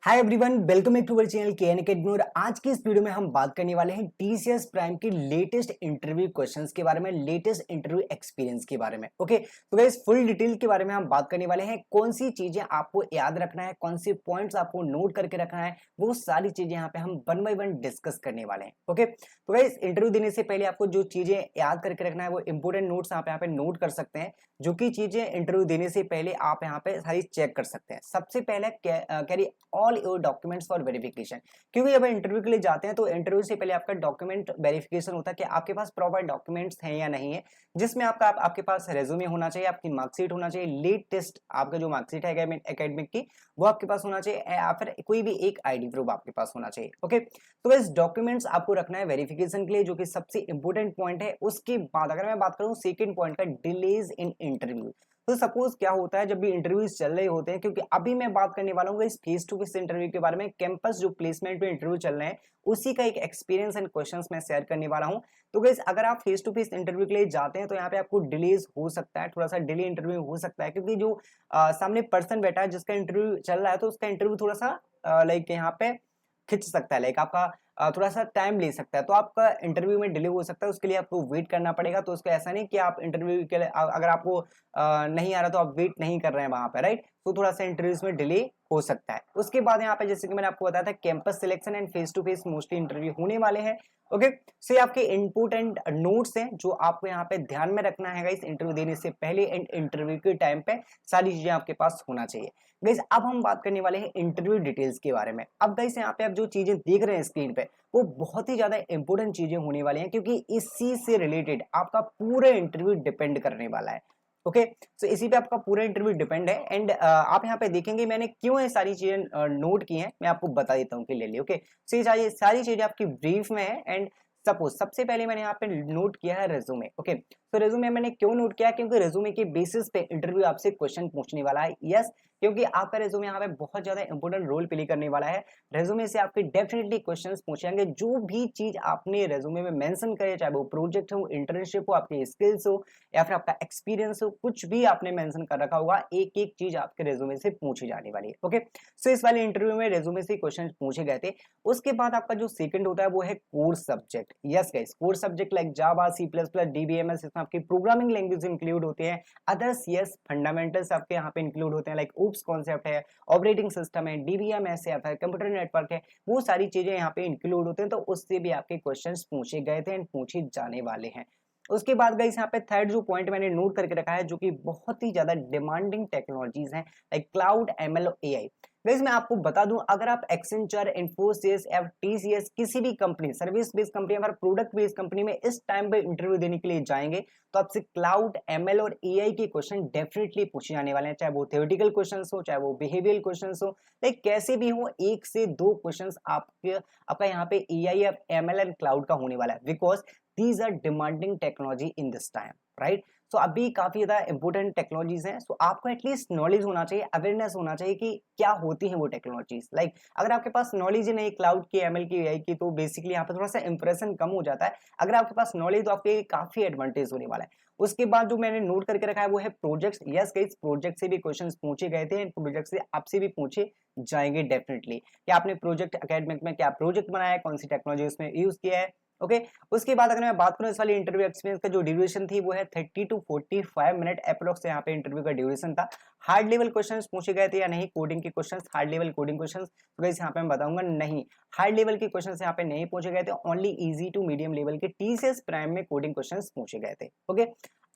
Hi everyone, welcome back to our channel KN academy. और आज की इस वीडियो में हम बात करने वाले हैं टीसीएस प्राइम के लेटेस्ट इंटरव्यू क्वेश्चंस के बारे में, लेटेस्ट इंटरव्यू एक्सपीरियंस के बारे में। ओके, तो गाइस फुल डिटेल के बारे में हम बात करने वाले हैं। कौन सी चीजें आपको याद रखना है, कौन से पॉइंट्स आपको नोट करके रखना है, वो सारी चीजें यहाँ पे हम वन बाय वन डिस्कस करने वाले हैं। ओके, तो गाइस इंटरव्यू देने से पहले आपको जो चीजें याद करके रखना है वो इंपोर्टेंट नोट्स आप यहाँ पे नोट कर सकते हैं, जो कि चीजें इंटरव्यू देने से पहले आप यहाँ पे सारी चेक कर सकते हैं। सबसे पहले carry all your documents for verification, क्योंकि जब इंटरव्यू के लिए जाते हैं तो इंटरव्यू से पहले आपका डॉक्यूमेंट वेरिफिकेशन होता है कि आपके पास प्रॉपर डॉक्यूमेंट्स हैं या नहीं है, जिसमें आपके पास रेज्यूमे होना चाहिए, आपकी मार्कशीट होना चाहिए, लेटेस्ट आपका जो मार्कशीट है एकेडमिक की वो आपके पास होना चाहिए, या फिर कोई भी एक आईडी प्रूफ आपके पास होना चाहिए। ओके, तो इस डॉक्यूमेंट्स आपको रखना है वेरिफिकेशन के लिए, जो कि सबसे इंपॉर्टेंट पॉइंट है। उसके बाद अगर मैं बात करूं सेकंड पॉइंट का, डिलेज इन इंटरव्यू। तो सपोज क्या होता है जब भी इंटरव्यूज चल रहे होते हैं, क्योंकि अभी मैं बात करने वाला हूँ इस फेस टू फेस इंटरव्यू के बारे में, कैंपस जो प्लेसमेंट पे इंटरव्यू चल रहे हैं उसी का एक एक्सपीरियंस एंड क्वेश्चंस मैं शेयर करने वाला हूँ। तो गाइस अगर आप फेस टू फेस इंटरव्यू के लिए जाते हैं तो यहाँ पे आपको डिलेज हो सकता है, थोड़ा सा डिले इंटरव्यू हो सकता है, क्योंकि जो सामने पर्सन बैठा है जिसका इंटरव्यू चल रहा है तो उसका इंटरव्यू थोड़ा सा लाइक यहाँ पे खिंच सकता है, लाइक आपका थोड़ा सा टाइम ले सकता है, तो आपका इंटरव्यू में डिले हो सकता है, उसके लिए आपको वेट करना पड़ेगा। तो उसका ऐसा नहीं कि आप इंटरव्यू के लिए अगर आपको नहीं आ रहा तो आप वेट नहीं कर रहे हैं वहां पे, राइट। तो थोड़ा सा इंटरव्यूज में डिले हो सकता है। उसके बाद यहाँ पे जैसे कि मैंने आपको बताया था campus selection and face to face mostly interview होने वाले हैं। ओके, सो ये आपके इंपोर्टेंट नोट्स हैं जो आपको यहाँ पे ध्यान में रखना है गाइस, इंटरव्यू देने से पहले एंड इंटरव्यू के टाइम पे सारी चीजें आपके पास होना चाहिए। गाइस अब हम बात करने वाले हैं इंटरव्यू डिटेल्स के बारे में। अब गाइस यहाँ पे आप जो चीजें देख रहे हैं स्क्रीन पे वो बहुत ही ज्यादा इंपॉर्टेंट चीजें होने वाली हैं, क्योंकि इसी से रिलेटेड आपका पूरा इंटरव्यू डिपेंड करने वाला है। ओके, सो इसी पे आपका पूरा इंटरव्यू डिपेंड है। एंड आप यहाँ पे देखेंगे मैंने क्यों ये सारी चीजें नोट की हैं, मैं आपको बता देता हूँ क्लियरली। ओके, सो ये सारी चीजें आपकी ब्रीफ में है। एंड सपोज सबसे पहले मैंने यहाँ पे नोट किया है रेज्यूमे। ओके, तो रेज्यूमे मैंने क्यों नोट किया, क्योंकि रेज्यूमे के बेसिस पे इंटरव्यू आपसे क्वेश्चन पूछने वाला है। यस, क्योंकि आपका रेज्यूमे यहाँ पे बहुत ज्यादा इंपॉर्टेंट रोल प्ले करने वाला है। रेज्यूमे से आपके डेफिनेटली क्वेश्चंस पूछेंगे। जो भी चीज आपने रेज्यूमे में मेंशन करे, चाहे वो प्रोजेक्ट हो, इंटर्नशिप हो, आपके स्किल्स हो, या फिर आपका एक्सपीरियंस हो, कुछ भी आपने मेंशन कर रखा होगा, एक एक चीज आपके रेज्यूमे से पूछी जाने वाली है। ओके, सो इस वाले इंटरव्यू में रेज्यूमे से क्वेश्चन पूछे गए थे। उसके बाद आपका जो सेकंड होता है वो है core subject. Yes guys, core subject like Java, C plus plus, DBMS, इसमें आपकी प्रोग्रामिंग लैंग्वेज इंक्लूड होते हैं। अदर्स यस फंडामेंटल्स आपके यहाँ पे इंक्लूड होते हैं, लाइक ओप्स कॉन्सेप्ट है, ऑपरेटिंग सिस्टम है, डीबीएमएस है, फिर कंप्यूटर नेटवर्क है, वो सारी चीजें यहाँ पे इंक्लूड होते हैं। तो उससे भी आपके क्वेश्चंस पूछे गए थे एंड पूछे जाने वाले हैं। उसके बाद गाइस यहाँ पे थर्ड जो पॉइंट मैंने नोट करके रखा है, जो कि बहुत ही ज्यादा डिमांडिंग टेक्नोलॉजीज हैं, लाइक क्लाउड, एमएल और एआई। गाइस मैं आपको बता दूं, अगर आप एक्सेंचर, इन्फोसिस या टीसीएस किसी भी कंपनी, सर्विस बेस्ड कंपनी या प्रोडक्ट बेस्ड कंपनी में इस टाइम पे इंटरव्यू देने के लिए जाएंगे तो आपसे क्लाउड, एमएल और एआई के क्वेश्चन डेफिनेटली पूछे जाने वाले हैं, चाहे वो थ्योरेटिकल क्वेश्चंस हो, चाहे वो बिहेवियरल क्वेश्चंस हो, लाइक कैसे भी हो, एक से दो क्वेश्चंस आपका यहाँ पे एआई, एमएल एंड क्लाउड का होने वाला है, because these are demanding technology in this time, right. So अभी काफी ज्यादा इंपॉर्टेंट टेक्नोलॉजीज हैं। सो आपको एटलीस्ट नॉलेज होना चाहिए, अवेयरनेस होना चाहिए कि क्या होती है वो टेक्नोलॉजीज। लाइक अगर आपके पास नॉलेज ही नहीं क्लाउड की, एमएल की, एआई की, तो बेसिकली यहाँ पे थोड़ा सा इंप्रेशन कम हो जाता है। अगर आपके पास नॉलेज तो आपके काफी एडवांटेज होने वाला है। उसके बाद जो मैंने नोट करके रखा है वो है प्रोजेक्ट्स। यस गाइस, प्रोजेक्ट से भी क्वेश्चंस पूछे गए थे, प्रोजेक्ट से आपसे भी पूछे जाएंगे डेफिनेटली, कि आपने प्रोजेक्ट एकेडमिक में क्या प्रोजेक्ट बनाया है, कौन सी टेक्नोलॉजी उसमें यूज किया है। ओके, उसके बाद अगर मैं बात करूं इस वाली इंटरव्यू एक्सपीरियंस का, जो ड्यूरेशन थी वो है 30 टू 45 मिनट अप्रोक्स यहाँ पे इंटरव्यू का ड्यूरेशन था। हार्ड लेवल क्वेश्चंस पूछे गए थे या नहीं, कोडिंग के questions, hard level coding questions, तो गाइस यहाँ पे मैं बताऊंगा नहीं, हार्ड लेवल के क्वेश्चंस यहाँ पे नहीं पूछे गए थे, only easy to medium level के टीसीएस प्राइम में कोडिंग क्वेश्चंस पूछे गए थे। ओके,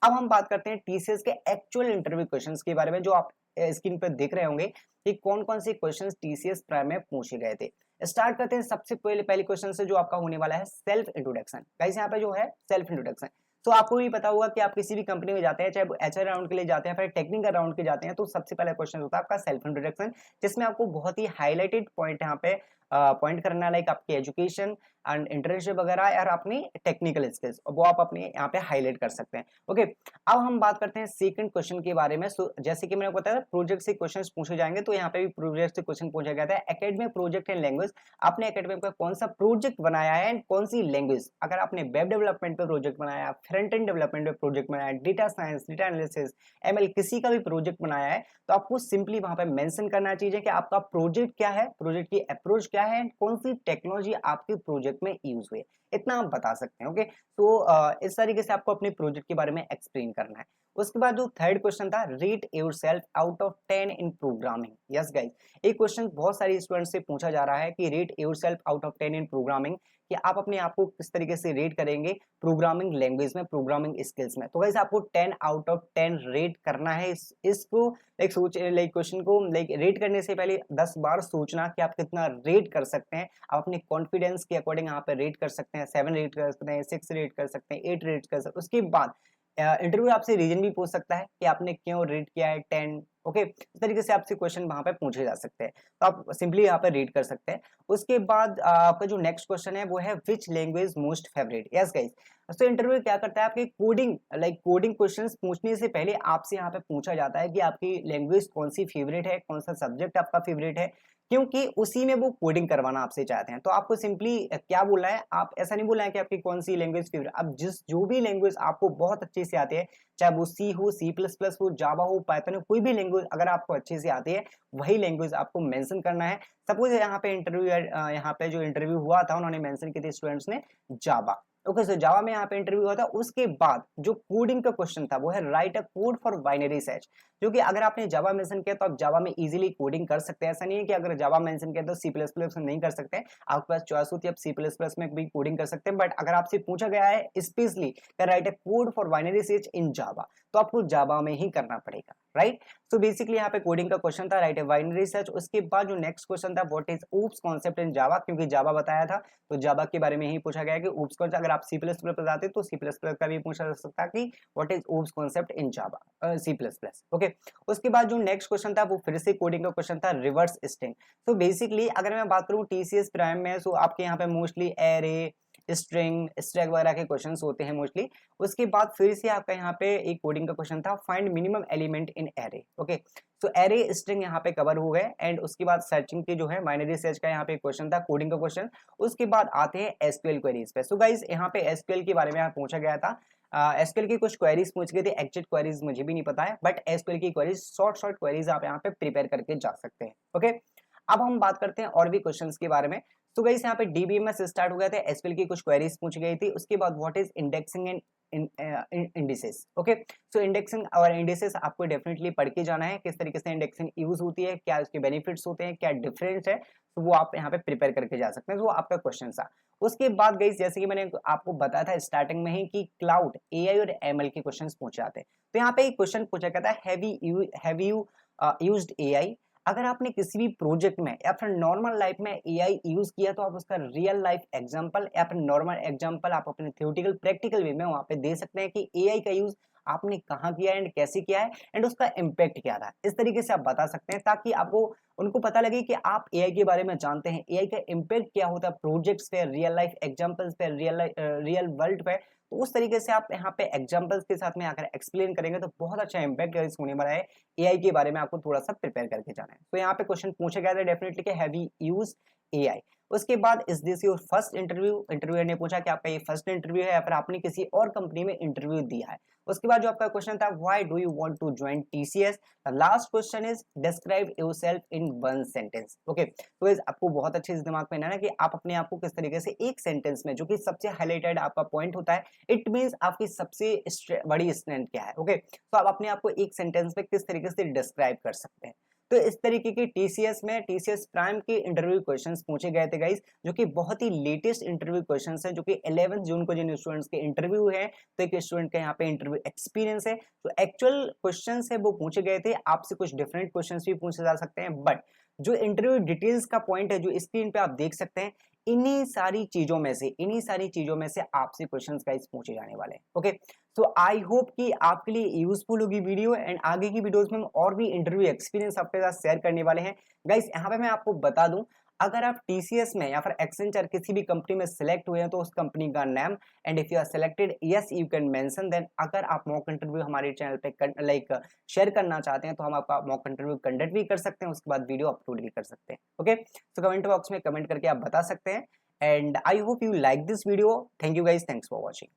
अब हम बात करते हैं टीसीएस के एक्चुअल इंटरव्यू क्वेश्चंस के बारे में, जो आप स्क्रीन पर देख रहे होंगे कि कौन कौन से क्वेश्चंस टीसीएस प्राइम में पूछे गए थे। स्टार्ट करते हैं सबसे पहले क्वेश्चन से, जो आपका होने वाला है सेल्फ इंट्रोडक्शन। गाइस यहाँ पे जो है सेल्फ इंट्रोडक्शन, तो आपको भी पता होगा कि आप किसी भी कंपनी में जाते हैं, चाहे वो एचआर राउंड के लिए जाते हैं, फिर टेक्निकल राउंड के जाते हैं, तो सबसे पहला क्वेश्चन होता है आपका सेल्फ इंट्रोडक्शन, जिसमें आपको बहुत ही हाईलाइटेड पॉइंट यहाँ पे पॉइंट करना है, लाइक आपकी एजुकेशन एंड इंटर्नशिप वगैरह और अपनी टेक्निकल स्किल्स, वो आप अपने यहाँ पे हाईलाइट कर सकते हैं। ओके, अब हम बात करते हैं सेकंड क्वेश्चन के बारे में। जैसे कि मैंने बताया प्रोजेक्ट से क्वेश्चंस पूछे जाएंगे, तो यहाँ पे भी प्रोजेक्ट से क्वेश्चन पूछा गया था। एकेडमिक प्रोजेक्ट एंड लैंग्वेज, आपने एकेडमिक का कौन सा प्रोजेक्ट बनाया है एंड कौन सी लैंग्वेज। अगर आपने वेब डेवलपमेंट पे प्रोजेक्ट बनाया, फ्रंट एंड डेवलपमेंट पे प्रोजेक्ट बनाया, data science, data analysis, ML, किसी का भी प्रोजेक्ट बनाया है, तो आपको सिंपली वहां पे मेंशन करना चाहिए कि आपका प्रोजेक्ट क्या है, प्रोजेक्ट की अप्रोच क्या है एंड कौन सी टेक्नोलॉजी आपके प्रोजेक्ट में यूज हुई है, इतना आप बता सकते हैं। ओके, तो इस तरीके से आपको अपने प्रोजेक्ट के बारे में एक्सप्लेन करना है। उसके बाद जो थर्ड क्वेश्चन था, rate yourself out of 10 in programming. Yes guys, एक क्वेश्चन बहुत सारे स्टूडेंट से पूछा जा रहा है कि rate yourself out of 10 in programming, कि आप अपने आप को किस तरीके से रेट करेंगे प्रोग्रामिंग लैंग्वेज में, प्रोग्रामिंग स्किल्स में। तो गाइस आपको 10 आउट ऑफ 10 रेट करना है। इसको लाइक क्वेश्चन को लाइक रेट करने से पहले 10 बार सोचना कि आप कितना रेट कर सकते हैं। आप अपने कॉन्फिडेंस के अकॉर्डिंग यहाँ पे रेट कर सकते हैं, 7 रेट कर सकते हैं, 6 रेट कर सकते हैं, 8 रेट कर सकते हैं। उसके बाद इंटरव्यू आपसे रीजन भी पूछ सकता है कि आपने क्यों रेट किया है 10। ओके, इस तरीके से आपसे क्वेश्चन वहां पे पूछे जा सकते हैं, तो आप सिंपली यहाँ पे रीड कर सकते हैं। उसके बाद आपका जो नेक्स्ट क्वेश्चन है वो है which language most favourite. Yes guys, तो इंटरव्यू क्या करता है, आपके कोडिंग क्वेश्चंस पूछने से पहले आपसे यहाँ पे पूछा जाता है कि आपकी लैंग्वेज कौन सी फेवरेट है, कौन सा सब्जेक्ट आपका फेवरेट है, क्योंकि उसी में वो कोडिंग करवाना आपसे चाहते हैं। तो आपको सिंपली क्या बोलना है, आप ऐसा नहीं बोलना है कि आपकी कौन सी लैंग्वेज फेवरेट, अब जो भी लैंग्वेज आपको बहुत अच्छे से आती है, चाहे वो सी हो, C++ हो, जावा हो, पाइथन हो, कोई भी लैंग्वेज अगर आपको अच्छे से आती है, वही लैंग्वेज आपको मेंशन करना है। सपोज यहाँ पे यहाँ पे जो इंटरव्यू हुआ था, उन्होंने मेंशन की थी स्टूडेंट्स ने जावा। ओके, सो जावा में यहाँ पे इंटरव्यू हुआ था। उसके बाद जो कोडिंग का क्वेश्चन था वो है right a code for binary search, जो कि अगर आपने जावा मेंशन किया तो आप जावा में इजीली कोडिंग कर सकते हैं। ऐसा नहीं है कि अगर जावा मेंशन किया तो C++ में नहीं कर सकते हैं, आपके पास चॉइस होती है, आप C++ में भी कोडिंग कर सकते हैं। बट अगर आपसे पूछा गया है specially write a code for binary search in Java, तो आपको जावा में ही करना पड़ेगा, राइट। सो बेसिकली यहाँ पे कोडिंग का क्वेश्चन था, राइट अ बाइनरी सर्च। उसके बाद जो नेक्स्ट क्वेश्चन था, what is OOPs concept in Java, क्योंकि जावा बताया था तो जावा के बारे में ही पूछा गया कि ऊप्स कॉन्सेप्ट, अगर आप C++ बताते तो C++ का भी पूछा जा सकता है कि what is OOPs concept in Java C++। Okay, उसके बाद जो नेक्स्ट क्वेश्चन था वो फिर से कोडिंग का क्वेश्चन था, रिवर्स स्ट्रिंग। तो बेसिकली अगर मैं बात करूं TCS प्राइम में, सो आपके यहाँ पे मोस्टली एरे, स्ट्रिंग, स्टैक वगैरह के क्वेश्चंस होते हैं मोस्टली। उसके बाद फिर से आपका यहाँ पे एक कोडिंग का क्वेश्चन था, find minimum element in array. Okay, तो एरे स्ट्रिंग यहाँ पे कवर हो गए। एंड उसके बाद सर्चिंग की जो है बाइनरी सर्च का यहाँ पे क्वेश्चन था, कोडिंग का क्वेश्चन। उसके बाद आते हैं एसक्यूएल क्वेरीज पे। सो गाइस यहाँ पे एसक्यूएल के बारे में यहाँ पूछा गया था। एसक्यूएल की कुछ क्वेरीज पूछ गई थी, एग्जैक्ट क्वेरीज मुझे भी नहीं पता है, बट एसक्यूएल की क्वेरीज शॉर्ट क्वेरीज आप यहाँ पे प्रिपेयर करके जा सकते हैं। ओके, अब हम बात करते हैं और भी क्वेश्चंस के बारे में। तो गाइस यहाँ पे DBMS स्टार्ट हो गया था, एसक्यूएल की कुछ क्वेरीज पूछी गई थी। उसके बाद what is indexing and indices. Okay, so indexing और इंडिसेस आपको डेफिनेटली पढ़ के जाना है, किस तरीके से इंडेक्सिंग यूज होती है, क्या उसके बेनिफिट्स होते हैं, क्या डिफरेंस है, तो वो आप यहाँ पे प्रिपेयर करके जा सकते हैं। तो वो आपका क्वेश्चन था। उसके बाद गाइस जैसे कि मैंने आपको बताया था स्टार्टिंग में ही कि क्लाउड, AI और ML के क्वेश्चंस पूछे जाते हैं। तो यहाँ पे एक क्वेश्चन पूछा गया था, हैव यू यूज्ड AI। अगर आपने किसी भी प्रोजेक्ट में या फिर नॉर्मल लाइफ में AI यूज किया, तो आप उसका रियल लाइफ एग्जांपल या फिर नॉर्मल एग्जांपल आप अपने थ्योरेटिकल प्रैक्टिकल वे में वहां पे दे सकते हैं कि AI का यूज आपने कहाँ किया एंड कैसे किया है एंड उसका इम्पैक्ट क्या था। इस तरीके से आप बता सकते हैं ताकि आपको उनको पता लगे कि आप AI के बारे में जानते हैं, AI का इम्पैक्ट क्या होता है प्रोजेक्ट्स पे, रियल लाइफ एग्जांपल्स पे, रियल वर्ल्ड पे। तो उस तरीके से आप यहाँ पे एग्जांपल्स के साथ में अगर एक्सप्लेन करेंगे तो बहुत अच्छा इम्पैक्ट होने वाला है। AI के बारे में आपको थोड़ा सा प्रिपेयर करके जाना है। तो यहाँ पे क्वेश्चन पूछा गया था डेफिनेटली कि हैव यू यूज्ड AI। उसके बाद is this your first interview, interviewer ने पूछा कि आपका ये फर्स्ट इंटरव्यू है या फिर आपने किसी और कंपनी में इंटरव्यू दिया है। उसके बाद जो आपका क्वेश्चन था, why do you want to join TCS। The last question is describe yourself in one sentence. Okay, तो आपको बहुत अच्छे से दिमाग में ना कि आप अपने आप को किस तरीके से एक सेंटेंस में, जो कि सबसे हाईलाइटेड आपका पॉइंट होता है, इट मींस आपकी सबसे बड़ी स्ट्रेंथ क्या है। ओके, तो आप अपने आप को एक सेंटेंस में किस तरीके से डिस्क्राइब कर सकते हैं। तो इस तरीके की TCS प्राइम के इंटरव्यू क्वेश्चंस पूछे गए थे गाइस, जो कि बहुत ही लेटेस्ट इंटरव्यू क्वेश्चंस है, जो कि 11 जून को जिन स्टूडेंट्स के इंटरव्यू है, तो एक स्टूडेंट का यहाँ पे इंटरव्यू एक्सपीरियंस है। तो एक्चुअल क्वेश्चंस है वो पूछे गए थे, आपसे कुछ डिफरेंट क्वेश्चंस भी पूछे जा सकते हैं, बट जो इंटरव्यू डिटेल्स का पॉइंट है जो स्क्रीन पे आप देख सकते हैं, इन्हीं सारी चीजों में से आपसे क्वेश्चंस गाइस पूछे जाने वाले हैं। ओके, तो आई होप कि आपके लिए यूजफुल होगी वीडियो एंड आगे की वीडियोस में हम और भी इंटरव्यू एक्सपीरियंस आपके साथ शेयर करने वाले हैं। गाइस यहाँ पे मैं आपको बता दूं, अगर आप टीसीएस में या फिर एक्सेंचर किसी भी कंपनी में सिलेक्ट हुए हैं तो उस कंपनी का नाम, and if you are selected yes you can mention, then अगर आप मॉक इंटरव्यू हमारे चैनल पे लाइक शेयर करना चाहते हैं तो हम आपका मॉक इंटरव्यू कंडक्ट भी कर सकते हैं, उसके बाद वीडियो अपलोड भी कर सकते हैं। ओके, तो कमेंट बॉक्स में कमेंट करके आप बता सकते हैं, and I hope you like this video. Thank you guys, thanks for watching.